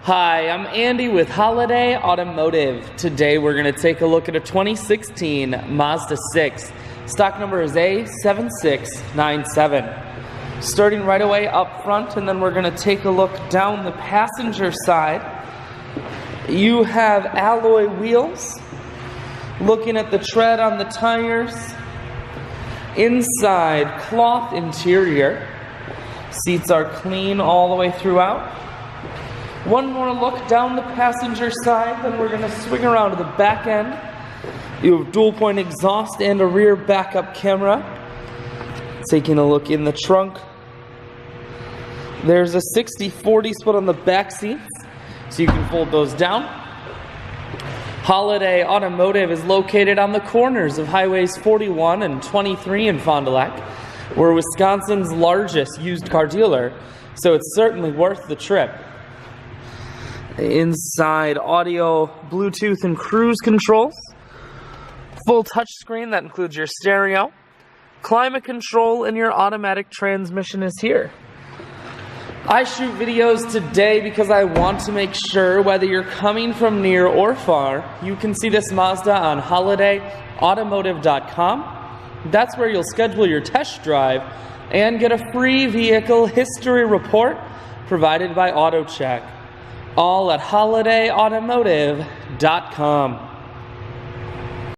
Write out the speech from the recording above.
Hi, I'm Andy with Holiday Automotive. Today we're going to take a look at a 2016 Mazda 6. Stock number is A7697. Starting right away up front, and then we're going to take a look down the passenger side. You have alloy wheels. Looking at the tread on the tires. Inside, cloth interior. Seats are clean all the way throughout. One more look down the passenger side, then we're going to swing around to the back end. You have dual point exhaust and a rear backup camera. Taking a look in the trunk. There's a 60-40 split on the back seats, so you can fold those down. Holiday Automotive is located on the corners of Highways 41 and 23 in Fond du Lac. We're Wisconsin's largest used car dealer, so it's certainly worth the trip. Inside, audio, Bluetooth, and cruise controls. Full touchscreen that includes your stereo. Climate control and your automatic transmission is here. I shoot videos today because I want to make sure whether you're coming from near or far, you can see this Mazda on holidayautomotive.com. That's where you'll schedule your test drive and get a free vehicle history report provided by AutoCheck. All at holidayautomotive.com.